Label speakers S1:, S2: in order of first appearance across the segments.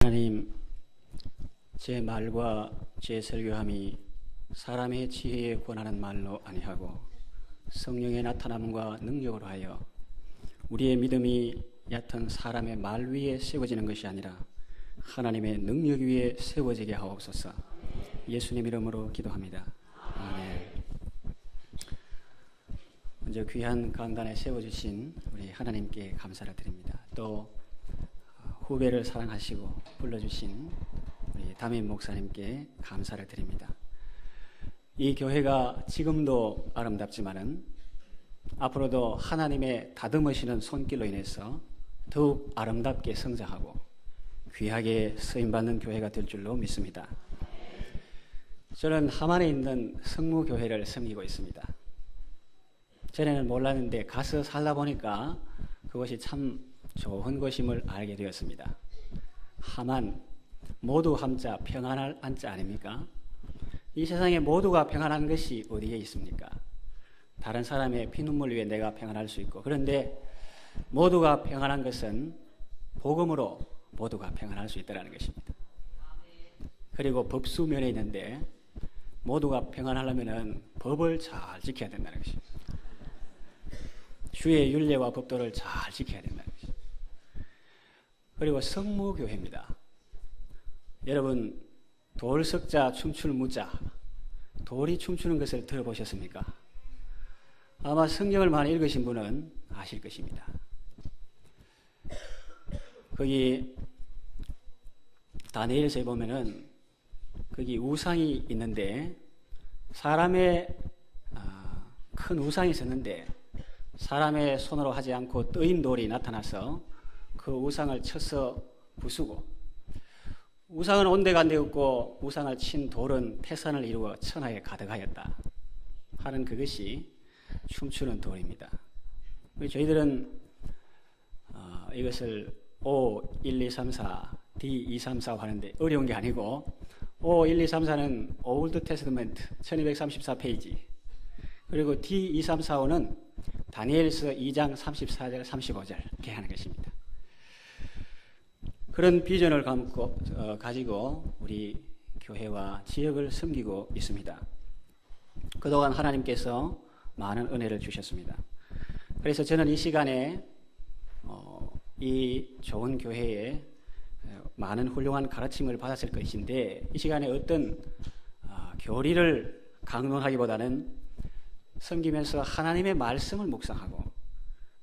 S1: 하나님, 제 말과 제 설교함이 사람의 지혜에 권하는 말로 아니하고 성령의 나타남과 능력으로 하여 우리의 믿음이 얕은 사람의 말 위에 세워지는 것이 아니라 하나님의 능력 위에 세워지게 하옵소서. 예수님 이름으로 기도합니다. 아멘. 먼저 귀한 강단에 세워주신 우리 하나님께 감사를 드립니다. 또 후배를 사랑하시고 불러주신 우리 담임 목사님께 감사를 드립니다. 이 교회가 지금도 아름답지만은 앞으로도 하나님의 다듬으시는 손길로 인해서 더욱 아름답게 성장하고 귀하게 쓰임받는 교회가 될 줄로 믿습니다. 저는 함안에 있는 성무교회를 섬기고 있습니다. 전에는 몰랐는데 가서 살다 보니까 그것이 참 좋은 것임을 알게 되었습니다. 함안, 모두 함자 평안할 안자 아닙니까? 이 세상에 모두가 평안한 것이 어디에 있습니까? 다른 사람의 피눈물 위에 내가 평안할 수 있고, 그런데 모두가 평안한 것은 복음으로 모두가 평안할 수 있다는 것입니다. 그리고 법수면에 있는데 모두가 평안하려면 법을 잘 지켜야 된다는 것입니다. 주의 율례와 법도를 잘 지켜야 된다는 것입니다. 그리고 성무교회입니다. 여러분, 돌석자 춤출 무자, 돌이 춤추는 것을 들어보셨습니까? 아마 성경을 많이 읽으신 분은 아실 것입니다. 거기 다니엘서에 보면은 거기 우상이 있는데 사람의 큰 우상이 있었는데 사람의 손으로 하지 않고 뜨인 돌이 나타나서 그 우상을 쳐서 부수고, 우상은 온데간데 없고 우상을 친 돌은 태산을 이루어 천하에 가득하였다 하는 그것이 춤추는 돌입니다. 저희들은 이것을 O 1, 2, 3, 4, D 2, 3, 4 하는데 어려운 게 아니고 O 1, 2, 3, 4는 올드 테스트먼트 1234페이지, 그리고 D 2, 3, 4, 5는 다니엘서 2장 34절 35절 이렇게 하는 것입니다. 그런 비전을 가지고 우리 교회와 지역을 섬기고 있습니다. 그동안 하나님께서 많은 은혜를 주셨습니다. 그래서 저는 이 시간에 이 좋은 교회에 많은 훌륭한 가르침을 받았을 것인데, 이 시간에 어떤 교리를 강론하기보다는 섬기면서 하나님의 말씀을 묵상하고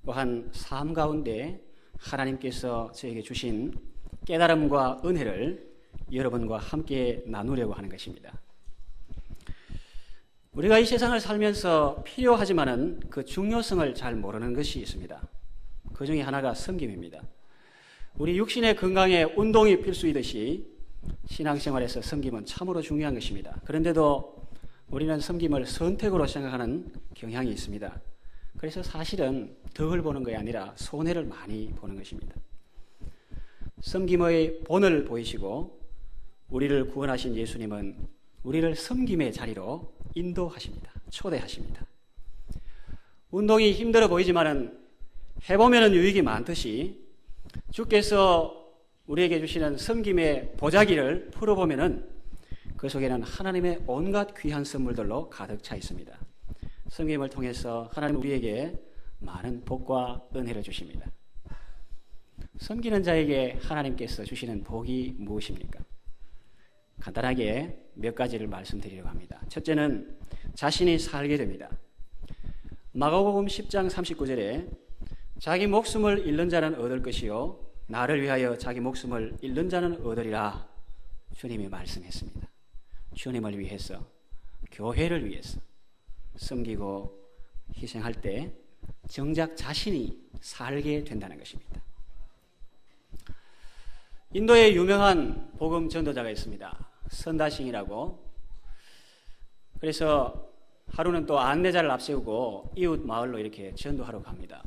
S1: 또한 삶 가운데 하나님께서 저에게 주신 깨달음과 은혜를 여러분과 함께 나누려고 하는 것입니다. 우리가 이 세상을 살면서 필요하지만은 그 중요성을 잘 모르는 것이 있습니다. 그 중에 하나가 섬김입니다. 우리 육신의 건강에 운동이 필수이듯이 신앙생활에서 섬김은 참으로 중요한 것입니다. 그런데도 우리는 섬김을 선택으로 생각하는 경향이 있습니다. 그래서 사실은 덕을 보는 것이 아니라 손해를 많이 보는 것입니다. 섬김의 본을 보이시고 우리를 구원하신 예수님은 우리를 섬김의 자리로 인도하십니다. 초대하십니다. 운동이 힘들어 보이지만은 해보면은 유익이 많듯이 주께서 우리에게 주시는 섬김의 보자기를 풀어보면은 그 속에는 하나님의 온갖 귀한 선물들로 가득 차 있습니다. 섬김을 통해서 하나님 우리에게 많은 복과 은혜를 주십니다. 섬기는 자에게 하나님께서 주시는 복이 무엇입니까? 간단하게 몇 가지를 말씀드리려고 합니다. 첫째는 자신이 살게 됩니다. 마가복음 10장 39절에 자기 목숨을 잃는 자는 얻을 것이요 나를 위하여 자기 목숨을 잃는 자는 얻으리라 주님이 말씀했습니다. 주님을 위해서, 교회를 위해서 섬기고 희생할 때 정작 자신이 살게 된다는 것입니다. 인도에 유명한 복음 전도자가 있습니다. 선다싱이라고. 그래서 하루는 또 안내자를 앞세우고 이웃 마을로 이렇게 전도하러 갑니다.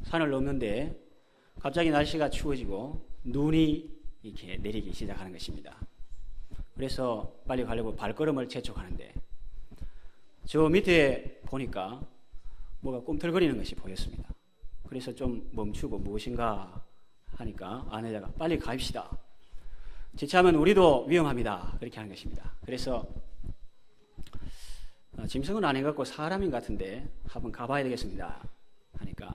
S1: 산을 넘는데 갑자기 날씨가 추워지고 눈이 이렇게 내리기 시작하는 것입니다. 그래서 빨리 가려고 발걸음을 재촉하는데 저 밑에 보니까 뭐가 꿈틀거리는 것이 보였습니다. 그래서 좀 멈추고 무엇인가 하니까 아내자가 빨리 갑시다. 지체하면 우리도 위험합니다. 그렇게 하는 것입니다. 그래서 짐승은 아닌 것 같고 사람인 것 같은데 한번 가봐야 되겠습니다. 하니까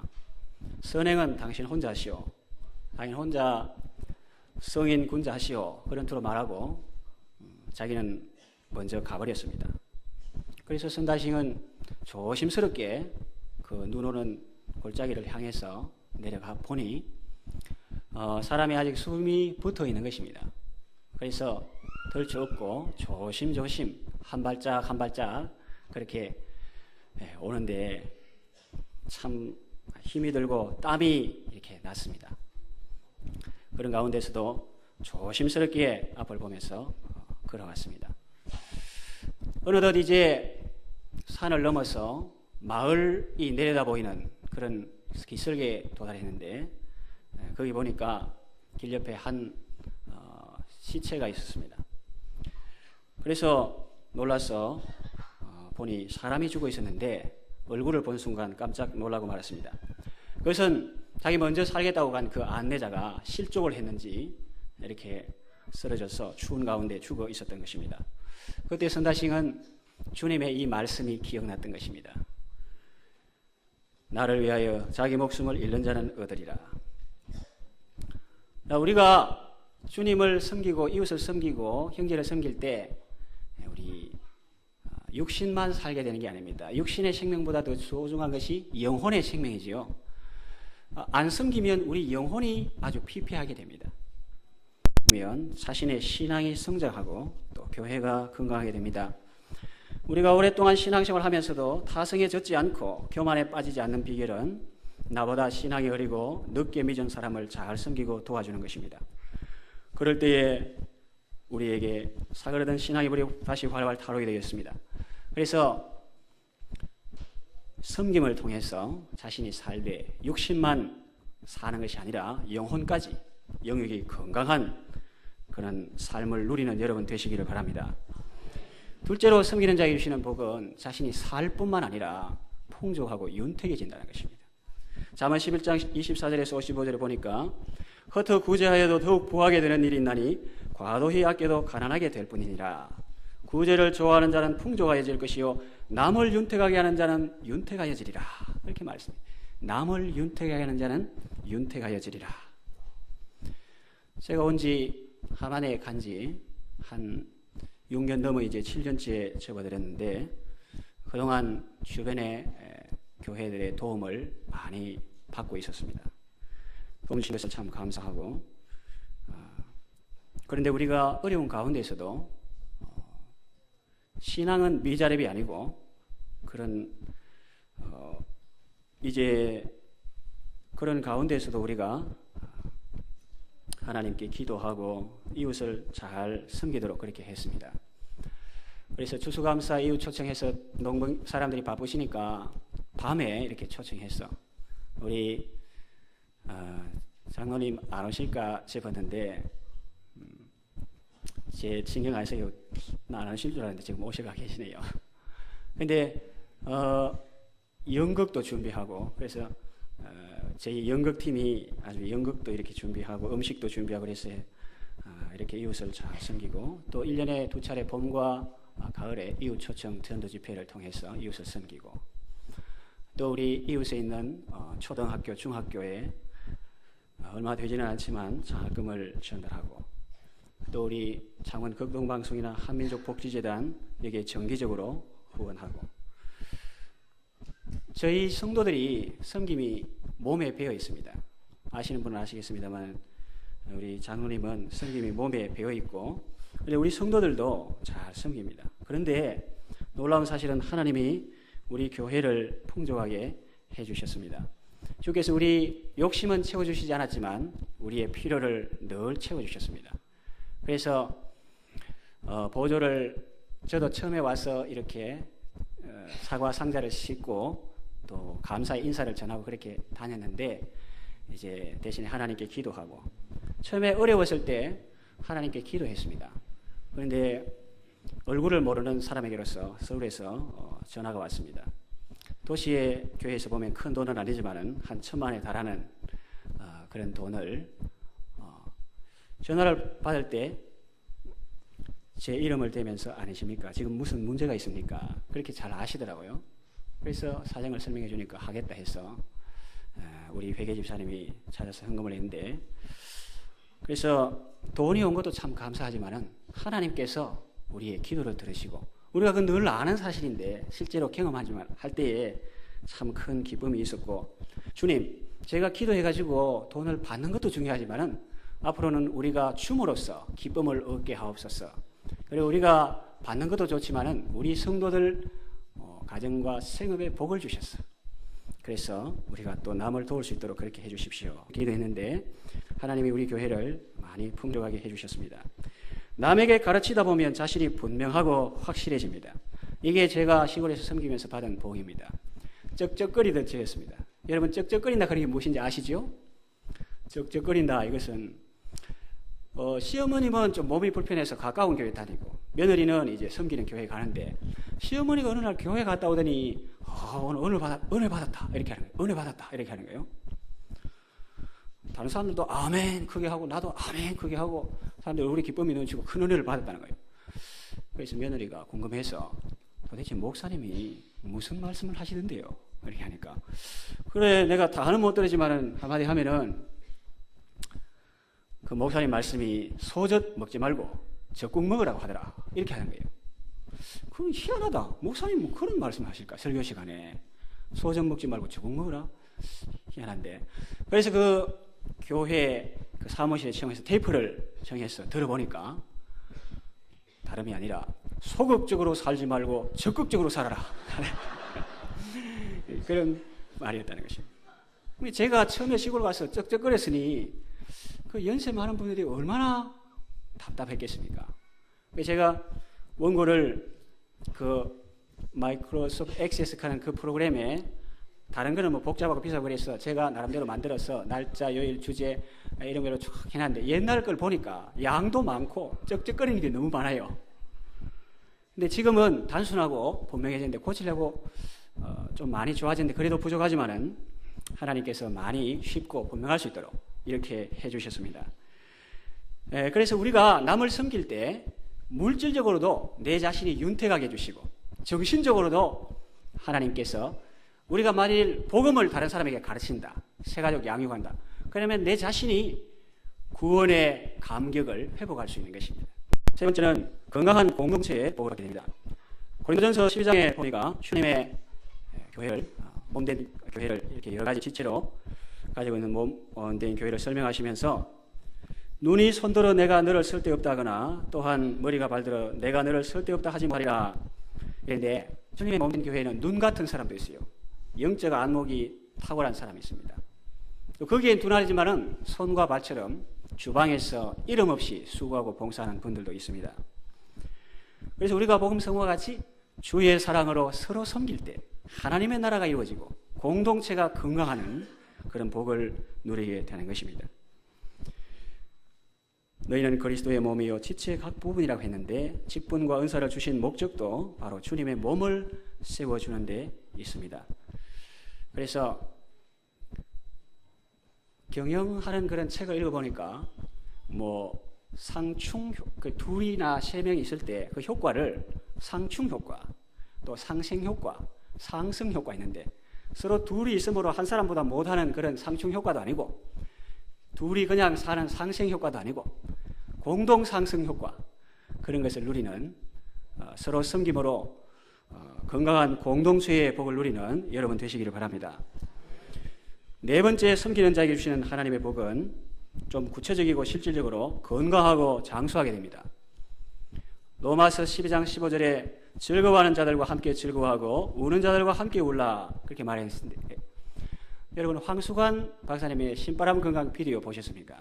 S1: 선행은 당신 혼자 하시오. 당신 혼자 성인 군자 하시오. 그런 투로 말하고 자기는 먼저 가버렸습니다. 그래서 선다싱은 조심스럽게 그 눈 오는 골짜기를 향해서 내려가 보니 사람이 아직 숨이 붙어 있는 것입니다. 그래서 덜쩍고 조심조심 한 발짝 한 발짝 그렇게 오는데 참 힘이 들고 땀이 이렇게 났습니다. 그런 가운데서도 조심스럽게 앞을 보면서 걸어갔습니다. 어느덧 이제 산을 넘어서 마을이 내려다 보이는 그런 기슭에 도달했는데 거기 보니까 길 옆에 한 시체가 있었습니다. 그래서 놀라서 보니 사람이 죽어 있었는데 얼굴을 본 순간 깜짝 놀라고 말았습니다. 그것은 자기 먼저 살겠다고 간 그 안내자가 실족을 했는지 이렇게 쓰러져서 추운 가운데 죽어 있었던 것입니다. 그때 선다싱은 주님의 이 말씀이 기억났던 것입니다. 나를 위하여 자기 목숨을 잃는 자는 얻으리라. 우리가 주님을 섬기고 이웃을 섬기고 형제를 섬길 때 우리 육신만 살게 되는 게 아닙니다. 육신의 생명보다 더 소중한 것이 영혼의 생명이지요. 안 섬기면 우리 영혼이 아주 피폐하게 됩니다. 그러면 자신의 신앙이 성장하고 또 교회가 건강하게 됩니다. 우리가 오랫동안 신앙생활을 하면서도 타성에 젖지 않고 교만에 빠지지 않는 비결은 나보다 신앙이 어리고 늦게 믿은 사람을 잘 섬기고 도와주는 것입니다. 그럴 때에 우리에게 사그라든 신앙이 다시 활활 타오르게 되었습니다. 그래서 섬김을 통해서 자신이 살되 육신만 사는 것이 아니라 영혼까지 영육이 건강한 그런 삶을 누리는 여러분 되시기를 바랍니다. 둘째로 섬기는 자에게 주시는 복은 자신이 살 뿐만 아니라 풍족하고 윤택해진다는 것입니다. 잠언 11장 24절에서 55절에 보니까 겉어 구제하여도 더욱 부하게 되는 일이 있나니 과도히 아껴도 가난하게 될 뿐이니라. 구제를 좋아하는 자는 풍족하여질 것이요 남을 윤택하게 하는 자는 윤택하여지리라. 이렇게 말씀합니다. 남을 윤택하게 하는 자는 윤택하여지리라. 제가 온지 하만에 간지 한 6년 넘어 이제 7년째 접어들었는데 그동안 주변의 교회들의 도움을 많이 받고 있었습니다. 도움 주신 것을 참 감사하고 그런데 우리가 어려운 가운데서도 신앙은 미자립이 아니고 그런 이제 그런 가운데서도 우리가 하나님께 기도하고 이웃을 잘 섬기도록 그렇게 했습니다. 그래서 추수감사 이웃 초청해서 농부 사람들이 바쁘시니까 밤에 이렇게 초청해서 우리 장로님 안 오실까 싶었는데 제 신경 안 써요. 나 안 오실 줄 알았는데 지금 오셔가 계시네요. 근데 연극도 준비하고 그래서 저희 연극팀이 아주 연극도 이렇게 준비하고 음식도 준비하고 그래서 이렇게 이웃을 잘 섬기고 또 1년에 2차례 봄과 가을에 이웃 초청 전도 집회를 통해서 이웃을 섬기고 또 우리 이웃에 있는 초등학교, 중학교에 얼마 되지는 않지만 장학금을 전달하고 또 우리 창원 극동방송이나 한민족복지재단 여기에 정기적으로 후원하고 저희 성도들이 섬김이 몸에 배어 있습니다. 아시는 분은 아시겠습니다만 우리 장로님은 섬김이 몸에 배어 있고 우리 성도들도 잘 섬깁니다. 그런데 놀라운 사실은 하나님이 우리 교회를 풍족하게 해주셨습니다. 주께서 우리 욕심은 채워주시지 않았지만 우리의 필요를 늘 채워주셨습니다. 그래서 보조를 저도 처음에 와서 이렇게 사과 상자를 싣고 또 감사의 인사를 전하고 그렇게 다녔는데 이제 대신에 하나님께 기도하고 처음에 어려웠을 때 하나님께 기도했습니다. 그런데 얼굴을 모르는 사람에게로서 서울에서 전화가 왔습니다. 도시의 교회에서 보면 큰 돈은 아니지만은 한 1,000만에 달하는 그런 돈을 전화를 받을 때 제 이름을 대면서 아니십니까? 지금 무슨 문제가 있습니까? 그렇게 잘 아시더라고요. 그래서 사정을 설명해 주니까 하겠다 해서 우리 회계 집사님이 찾아서 헌금을 했는데, 그래서 돈이 온 것도 참 감사하지만은 하나님께서 우리의 기도를 들으시고, 우리가 그 늘 아는 사실인데 실제로 경험하지만 할 때에 참 큰 기쁨이 있었고, 주님, 제가 기도해가지고 돈을 받는 것도 중요하지만은 앞으로는 우리가 줌으로써 기쁨을 얻게 하옵소서. 그리고 우리가 받는 것도 좋지만은 우리 성도들 가정과 생업에 복을 주셨어. 그래서 우리가 또 남을 도울 수 있도록 그렇게 해주십시오. 기도했는데 하나님이 우리 교회를 많이 풍족하게 해주셨습니다. 남에게 가르치다 보면 자신이 분명하고 확실해집니다. 이게 제가 시골에서 섬기면서 받은 복입니다. 쩍쩍거리듯 지었습니다. 여러분, 쩍쩍거린다 그런 게 무엇인지 아시죠? 쩍쩍거린다, 이것은 시어머님은 좀 몸이 불편해서 가까운 교회 다니고, 며느리는 이제 섬기는 교회 가는데, 시어머니가 어느 날 교회 갔다 오더니 오늘 은혜 받았다 이렇게 하는 거예요. 은혜 받았다 이렇게 하는 거예요. 다른 사람들도 아멘 크게 하고, 나도 아멘 크게 하고, 사람들 우리 기쁨이 넘치고 큰 은혜를 받았다는 거예요. 그래서 며느리가 궁금해서 도대체 목사님이 무슨 말씀을 하시던데요? 이렇게 하니까, 그래 내가 다는 못 들었지만은 한마디 하면은 그 목사님 말씀이 소젓 먹지 말고 적국 먹으라고 하더라 이렇게 하는 거예요. 그건 희한하다. 목사님 뭐 그런 말씀 하실까? 설교 시간에 소젓 먹지 말고 적국 먹으라? 희한한데. 그래서 그 교회 그 사무실에 청해서 테이프를 정해서 들어보니까 다름이 아니라 소극적으로 살지 말고 적극적으로 살아라 그런 말이었다는 것입니다. 제가 처음에 시골 가서 쩍쩍거렸으니 그 연세 많은 분들이 얼마나 답답했겠습니까? 제가 원고를 그 마이크로소프트 액세스 하는 그 프로그램에, 다른 거는 뭐 복잡하고 비싸고 그래서 제가 나름대로 만들어서 날짜, 요일, 주제 이런 걸로 쭉 해놨는데, 옛날 걸 보니까 양도 많고 쩍쩍거리는 게 너무 많아요. 근데 지금은 단순하고 분명해졌는데 고치려고 좀 많이 좋아졌는데, 그래도 부족하지만은 하나님께서 많이 쉽고 분명할 수 있도록 이렇게 해주셨습니다. 그래서 우리가 남을 섬길 때 물질적으로도 내 자신이 윤택하게 해주시고, 정신적으로도 하나님께서 우리가 만일 복음을 다른 사람에게 가르친다, 새가족 양육한다, 그러면 내 자신이 구원의 감격을 회복할 수 있는 것입니다. 세 번째는 건강한 공동체의 복을 얻게 됩니다. 고린도전서 12장에 보니까 주님의 교회를, 몸된 교회를 이렇게 여러 가지 지체로 가지고 있는 몸된 교회를 설명하시면서, 눈이 손들어 내가 너를 쓸데없다 하거나 또한 머리가 발들어 내가 너를 쓸데없다 하지 말이라. 그런데 주님의 몸된 교회에는 눈 같은 사람도 있어요. 영적 안목이 탁월한 사람이 있습니다. 또 거기엔 둔하지만은 손과 발처럼 주방에서 이름 없이 수고하고 봉사하는 분들도 있습니다. 그래서 우리가 복음 성화와 같이 주의 사랑으로 서로 섬길 때 하나님의 나라가 이루어지고 공동체가 건강하는 그런 복을 누리게 되는 것입니다. 너희는 그리스도의 몸이요 지체의 각 부분이라고 했는데, 직분과 은사를 주신 목적도 바로 주님의 몸을 세워주는 데 있습니다. 그래서 경영하는 그런 책을 읽어보니까 뭐 상충, 그 둘이나 세 명이 있을 때 그 효과를 상충 효과, 또 상생 효과, 상승 효과 있는데, 서로 둘이 있으므로 한 사람보다 못하는 그런 상충 효과도 아니고, 둘이 그냥 사는 상생 효과도 아니고, 공동 상승 효과, 그런 것을 누리는, 서로 섬김으로 건강한 공동체의 복을 누리는 여러분 되시기를 바랍니다. 네 번째, 섬기는 자에게 주시는 하나님의 복은 좀 구체적이고 실질적으로 건강하고 장수하게 됩니다. 로마서 12장 15절에 즐거워하는 자들과 함께 즐거워하고 우는 자들과 함께 울라, 그렇게 말했는데, 여러분 황수관 박사님의 신바람 건강 비디오 보셨습니까?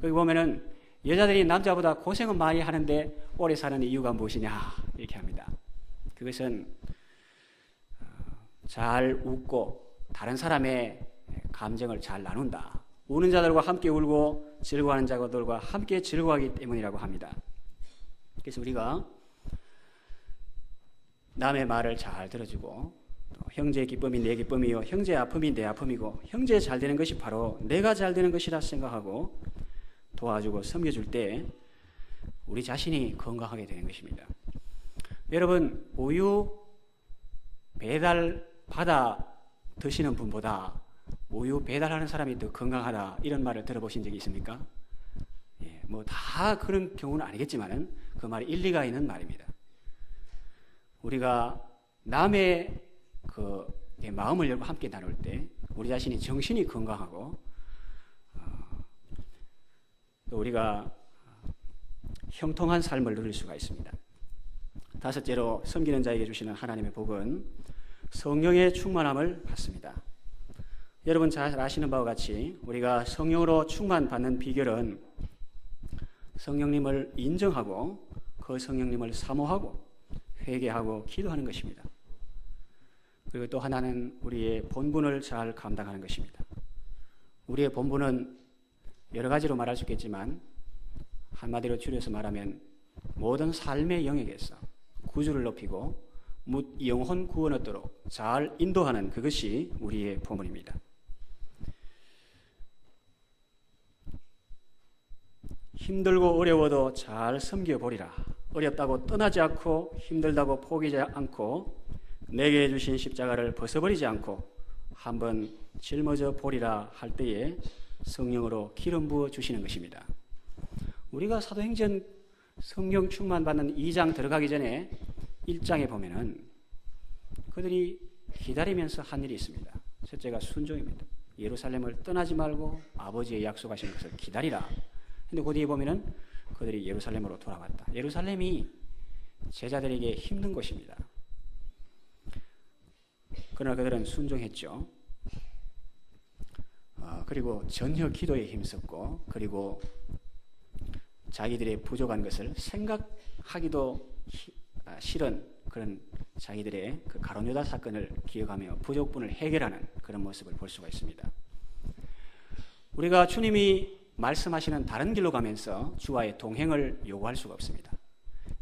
S1: 거기 보면은 여자들이 남자보다 고생은 많이 하는데 오래 사는 이유가 무엇이냐 이렇게 합니다. 그것은 잘 웃고 다른 사람의 감정을 잘 나눈다, 우는 자들과 함께 울고 즐거워하는 자들과 함께 즐거워하기 때문이라고 합니다. 그래서 우리가 남의 말을 잘 들어주고, 형제의 기쁨이 내 기쁨이요 형제의 아픔이 내 아픔이고, 형제 잘 되는 것이 바로 내가 잘 되는 것이라 생각하고 도와주고 섬겨줄 때 우리 자신이 건강하게 되는 것입니다. 여러분, 우유 배달 받아 드시는 분보다 우유 배달하는 사람이 더 건강하다, 이런 말을 들어보신 적이 있습니까? 뭐 다 그런 경우는 아니겠지만은 그 말이 일리가 있는 말입니다. 우리가 남의 그 마음을 열고 함께 나눌 때 우리 자신이 정신이 건강하고 또 우리가 형통한 삶을 누릴 수가 있습니다. 다섯째로, 섬기는 자에게 주시는 하나님의 복은 성령의 충만함을 받습니다. 여러분 잘 아시는 바와 같이 우리가 성령으로 충만받는 비결은 성령님을 인정하고 그 성령님을 사모하고 회개하고 기도하는 것입니다. 그리고 또 하나는 우리의 본분을 잘 감당하는 것입니다. 우리의 본분은 여러 가지로 말할 수 있겠지만 한마디로 줄여서 말하면 모든 삶의 영역에서 구주를 높이고 묻 영혼 구원 얻도록 잘 인도하는 그것이 우리의 본분입니다. 힘들고 어려워도 잘 섬겨보리라. 어렵다고 떠나지 않고 힘들다고 포기하지 않고 내게 주신 십자가를 벗어버리지 않고 한번 짊어져 보리라 할 때에 성령으로 기름 부어 주시는 것입니다. 우리가 사도행전 성령 충만 받는 2장 들어가기 전에 1장에 보면은 그들이 기다리면서 한 일이 있습니다. 첫째가 순종입니다. 예루살렘을 떠나지 말고 아버지의 약속하신 것을 기다리라. 근데 그 뒤에 보면은 그들이 예루살렘으로 돌아왔다. 예루살렘이 제자들에게 힘든 곳입니다. 그러나 그들은 순종했죠. 그리고 전혀 기도에 힘썼고, 그리고 자기들의 부족한 것을 생각하기도 싫은 그런 자기들의 그 가룟유다 사건을 기억하며 부족분을 해결하는 그런 모습을 볼 수가 있습니다. 우리가 주님이 말씀하시는 다른 길로 가면서 주와의 동행을 요구할 수가 없습니다.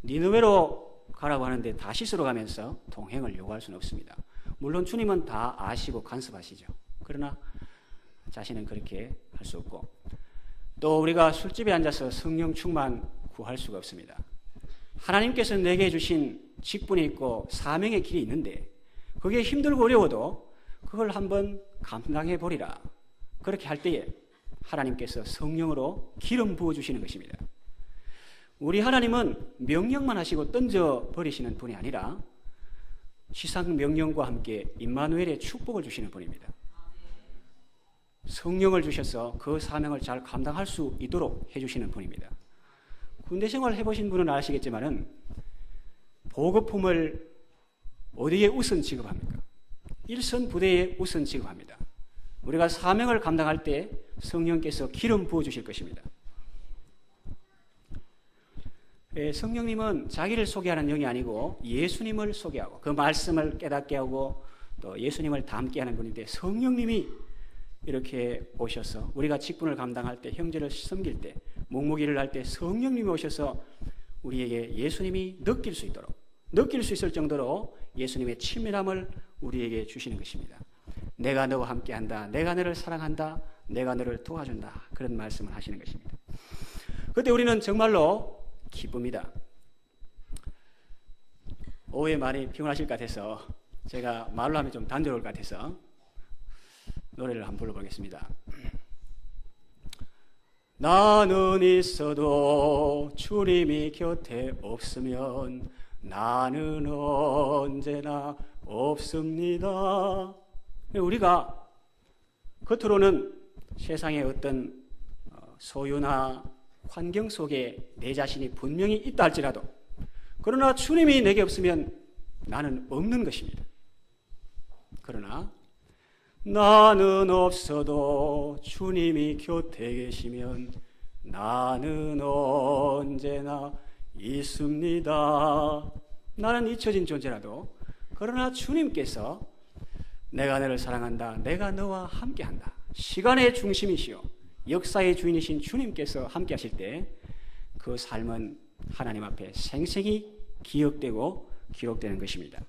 S1: 니느웨로 가라고 하는데 다시스로 가면서 동행을 요구할 수는 없습니다. 물론 주님은 다 아시고 간섭하시죠. 그러나 자신은 그렇게 할 수 없고, 또 우리가 술집에 앉아서 성령 충만 구할 수가 없습니다. 하나님께서 내게 주신 직분이 있고 사명의 길이 있는데 그게 힘들고 어려워도 그걸 한번 감당해 보리라. 그렇게 할 때에 하나님께서 성령으로 기름 부어주시는 것입니다. 우리 하나님은 명령만 하시고 던져버리시는 분이 아니라 지상 명령과 함께 임마누엘의 축복을 주시는 분입니다. 성령을 주셔서 그 사명을 잘 감당할 수 있도록 해주시는 분입니다. 군대 생활 해보신 분은 아시겠지만은 보급품을 어디에 우선 지급합니까? 일선 부대에 우선 지급합니다. 우리가 사명을 감당할 때 성령께서 기름 부어주실 것입니다. 성령님은 자기를 소개하는 영이 아니고 예수님을 소개하고 그 말씀을 깨닫게 하고 또 예수님을 닮게 하는 분인데, 성령님이 이렇게 오셔서 우리가 직분을 감당할 때, 형제를 섬길 때, 묵묵일을 할 때 성령님이 오셔서 우리에게 예수님이 느낄 수 있도록, 느낄 수 있을 정도로 예수님의 친밀함을 우리에게 주시는 것입니다. 내가 너와 함께한다, 내가 너를 사랑한다, 내가 너를 도와준다, 그런 말씀을 하시는 것입니다. 그때 우리는 정말로 기쁩니다. 오후에 많이 피곤하실 것 같아서 제가 말로 하면 좀 단조로울 것 같아서 노래를 한번 불러보겠습니다. 나는 있어도 주님이 곁에 없으면 나는 언제나 없습니다. 우리가 겉으로는 세상의 어떤 소유나 환경 속에 내 자신이 분명히 있다 할지라도, 그러나 주님이 내게 없으면 나는 없는 것입니다. 그러나 나는 없어도 주님이 곁에 계시면 나는 언제나 있습니다. 나는 잊혀진 존재라도 그러나 주님께서 내가 너를 사랑한다, 내가 너와 함께한다, 시간의 중심이시오 역사의 주인이신 주님께서 함께 하실 때 그 삶은 하나님 앞에 생생히 기억되고 기록되는 것입니다.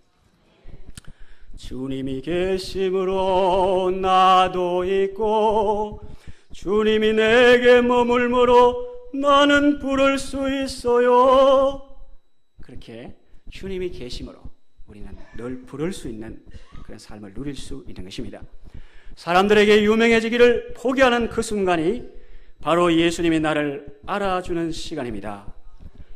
S1: 주님이 계심으로 나도 있고 주님이 내게 머물므로 나는 부를 수 있어요. 그렇게 주님이 계심으로 우리는 늘 부를 수 있는 그런 삶을 누릴 수 있는 것입니다. 사람들에게 유명해지기를 포기하는 그 순간이 바로 예수님이 나를 알아주는 시간입니다.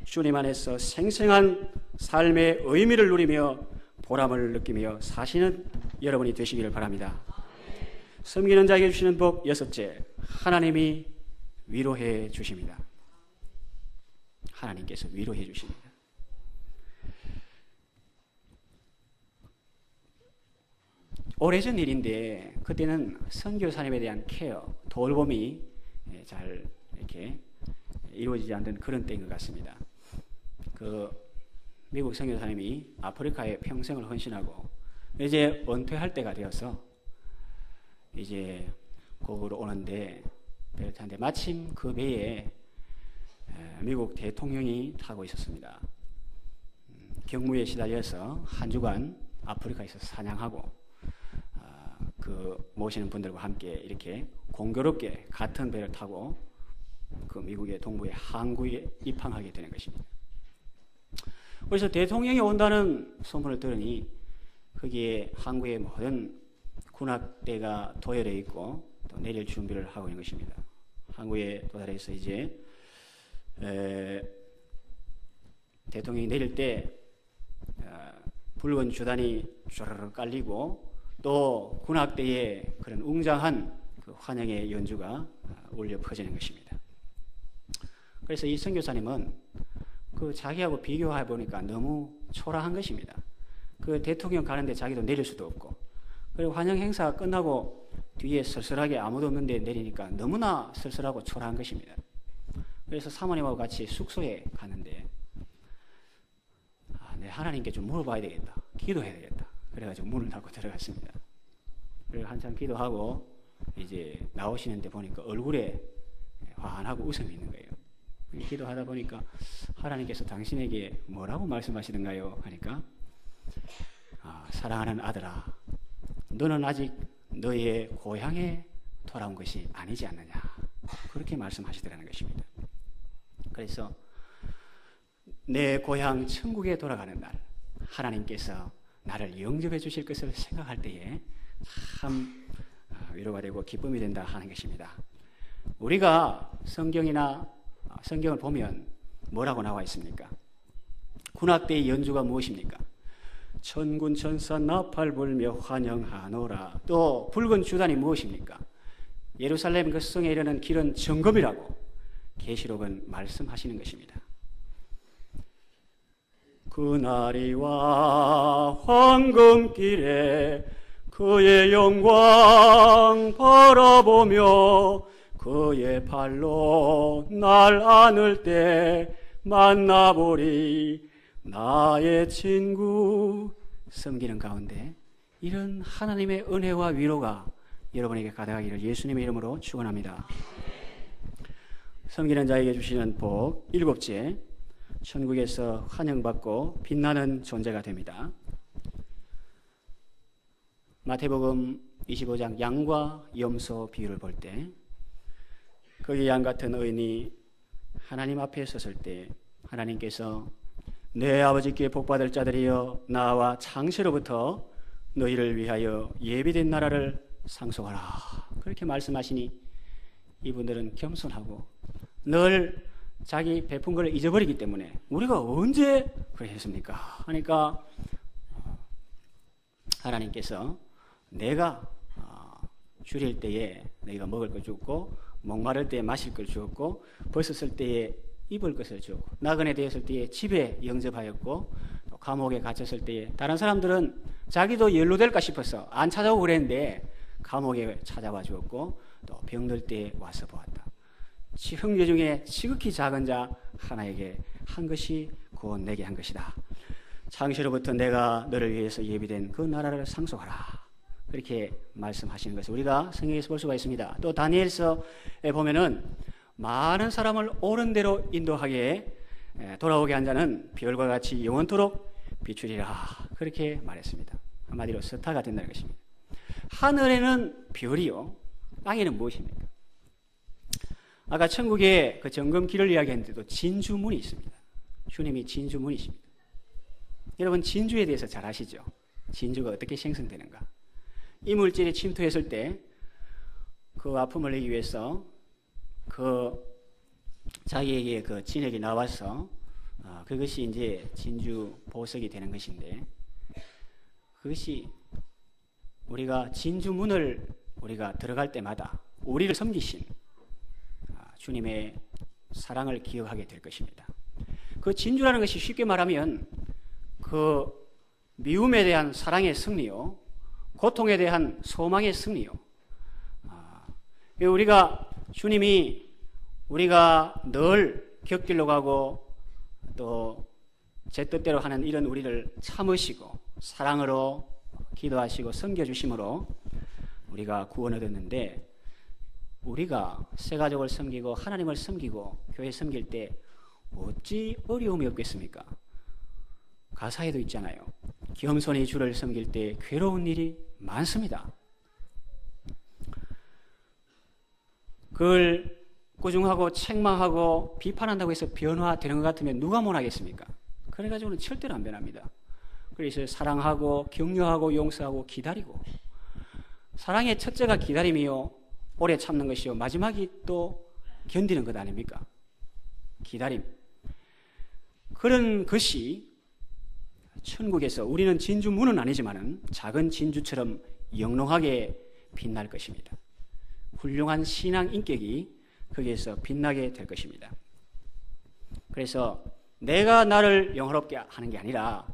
S1: 주님 안에서 생생한 삶의 의미를 누리며 보람을 느끼며 사시는 여러분이 되시기를 바랍니다. 섬기는 자에게 주시는 복 6째, 하나님이 위로해 주십니다. 하나님께서 위로해 주십니다. 오래전 일인데 그때는 선교사님에 대한 케어, 돌봄이 잘 이렇게 이루어지지 않는 그런 때인 것 같습니다. 그 미국 선교사님이 아프리카에 평생을 헌신하고 이제 은퇴할 때가 되어서 이제 거기로 오는데 배를 타는데 마침 그 배에 미국 대통령이 타고 있었습니다. 경무에 시달려서 한 주간 아프리카에서 사냥하고 그 모시는 분들과 함께 이렇게 공교롭게 같은 배를 타고 그 미국의 동부의 항구에 입항하게 되는 것입니다. 그래서 대통령이 온다는 소문을 들으니 거기에 항구의 모든 군악대가 도열해 있고 또 내릴 준비를 하고 있는 것입니다. 항구에 도달해서 이제 대통령이 내릴 때 붉은 주단이 쭈르르 깔리고 또 군악대의 그런 웅장한 그 환영의 연주가 울려 퍼지는 것입니다. 그래서 이 선교사님은 그 자기하고 비교해 보니까 너무 초라한 것입니다. 그 대통령 가는데 자기도 내릴 수도 없고, 그리고 환영 행사가 끝나고 뒤에 쓸쓸하게 아무도 없는데 내리니까 너무나 쓸쓸하고 초라한 것입니다. 그래서 사모님하고 같이 숙소에 가는데 내 하나님께 좀 물어봐야 되겠다, 기도해야 되겠다. 그래가지고 문을 닫고 들어갔습니다. 그리고 한참 기도하고 이제 나오시는데 보니까 얼굴에 환하고 웃음이 있는 거예요. 기도하다 보니까 하나님께서 당신에게 뭐라고 말씀하시던가요? 하니까 사랑하는 아들아, 너는 아직 너의 고향에 돌아온 것이 아니지 않느냐, 그렇게 말씀하시더라는 것입니다. 그래서 내 고향 천국에 돌아가는 날 하나님께서 나를 영접해 주실 것을 생각할 때에 참 위로가 되고 기쁨이 된다 하는 것입니다. 우리가 성경을 보면 뭐라고 나와 있습니까? 군악대의 연주가 무엇입니까? 천군 천사 나팔 불며 환영하노라. 또 붉은 주단이 무엇입니까? 예루살렘 그 성에 이르는 길은 정금이라고 계시록은 말씀하시는 것입니다. 그날이와 황금길에 그의 영광 바라보며 그의 발로 날 안을 때 만나보리 나의 친구. 섬기는 가운데 이런 하나님의 은혜와 위로가 여러분에게 가득하기를 예수님의 이름으로 축원합니다. 섬기는 자에게 주시는 복 7째, 천국에서 환영받고 빛나는 존재가 됩니다. 마태복음 25장 양과 염소 비유를 볼 때 거기 양 같은 의인이 하나님 앞에 섰을 때 하나님께서 내 아버지께 복받을 자들이여 나와 창세로부터 너희를 위하여 예비된 나라를 상속하라, 그렇게 말씀하시니 이분들은 겸손하고 늘 자기 베푼 걸 잊어버리기 때문에 우리가 언제 그래 했습니까? 하니까 하나님께서 내가 줄일 때에 너희가 먹을 걸 주었고, 목마를 때에 마실 걸 주었고, 벗었을 때에 입을 것을 주었고, 나그네 되었을 때에 집에 영접하였고, 또 감옥에 갇혔을 때에 다른 사람들은 자기도 연루될까 싶어서 안 찾아오고 그랬는데 감옥에 찾아와 주었고, 또 병들 때에 와서 보았다. 형제 중에 지극히 작은 자 하나에게 한 것이 곧 내게 한 것이다. 창세로부터 내가 너를 위해서 예비된 그 나라를 상속하라, 그렇게 말씀하시는 것을 우리가 성경에서 볼 수가 있습니다. 또 다니엘서에 보면은 많은 사람을 옳은 대로 인도하게 돌아오게 한 자는 별과 같이 영원토록 비추리라, 그렇게 말했습니다. 한마디로 스타가 된다는 것입니다. 하늘에는 별이요, 땅에는 무엇입니까? 아까 천국에 그 정금길을 이야기했는데도 진주문이 있습니다. 주님이 진주문이십니다. 여러분 진주에 대해서 잘 아시죠? 진주가 어떻게 생성되는가? 이물질이 침투했을 때 그 아픔을 내기 위해서 그 자기에게 그 진액이 나와서 그것이 이제 진주 보석이 되는 것인데, 그것이 우리가 진주문을 우리가 들어갈 때마다 우리를 섬기신 주님의 사랑을 기억하게 될 것입니다. 그 진주라는 것이 쉽게 말하면 그 미움에 대한 사랑의 승리요, 고통에 대한 소망의 승리요. 우리가 주님이 우리가 늘 곁길로 가고 또 제 뜻대로 하는 이런 우리를 참으시고 사랑으로 기도하시고 섬겨주심으로 우리가 구원을 얻었는데, 우리가 새 가족을 섬기고 하나님을 섬기고 교회 섬길 때 어찌 어려움이 없겠습니까? 가사에도 있잖아요. 겸손히 주를 섬길 때 괴로운 일이 많습니다. 그걸 꾸중하고 책망하고 비판한다고 해서 변화되는 것 같으면 누가 원하겠습니까? 그래가지고는 절대로 안 변합니다. 그래서 사랑하고 격려하고 용서하고 기다리고, 사랑의 첫째가 기다림이요, 오래 참는 것이요, 마지막이 또 견디는 것 아닙니까? 기다림. 그런 것이 천국에서 우리는 진주문은 아니지만은 작은 진주처럼 영롱하게 빛날 것입니다. 훌륭한 신앙 인격이 거기에서 빛나게 될 것입니다. 그래서 내가 나를 영화롭게 하는 게 아니라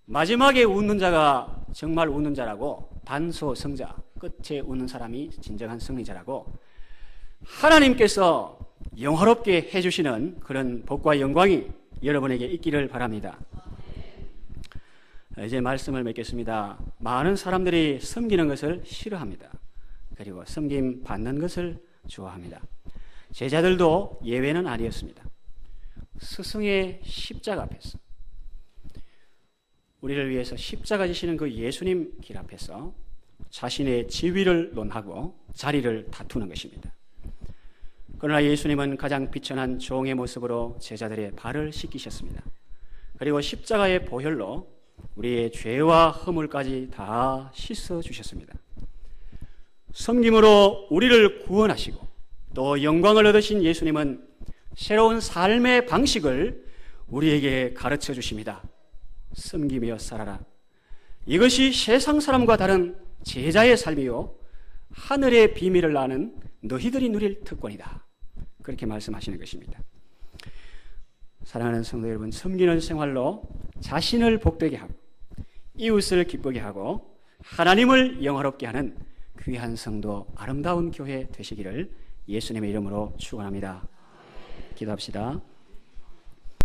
S1: 마지막에 웃는 자가 정말 웃는 자라고, 단소 성자, 끝에 웃는 사람이 진정한 승리자라고 하나님께서 영화롭게 해주시는 그런 복과 영광이 여러분에게 있기를 바랍니다. 이제 말씀을 맺겠습니다. 많은 사람들이 섬기는 것을 싫어합니다. 그리고 섬김 받는 것을 좋아합니다. 제자들도 예외는 아니었습니다. 스승의 십자가 앞에서, 우리를 위해서 십자가 지시는 그 예수님 길 앞에서 자신의 지위를 논하고 자리를 다투는 것입니다. 그러나 예수님은 가장 비천한 종의 모습으로 제자들의 발을 씻기셨습니다. 그리고 십자가의 보혈로 우리의 죄와 허물까지 다 씻어주셨습니다. 섬김으로 우리를 구원하시고 또 영광을 얻으신 예수님은 새로운 삶의 방식을 우리에게 가르쳐 주십니다. 섬기며 살아라. 이것이 세상 사람과 다른 제자의 삶이요, 하늘의 비밀을 아는 너희들이 누릴 특권이다. 그렇게 말씀하시는 것입니다. 사랑하는 성도 여러분, 섬기는 생활로 자신을 복되게 하고 이웃을 기쁘게 하고 하나님을 영화롭게 하는 귀한 성도, 아름다운 교회 되시기를 예수님의 이름으로 축원합니다. 기도합시다.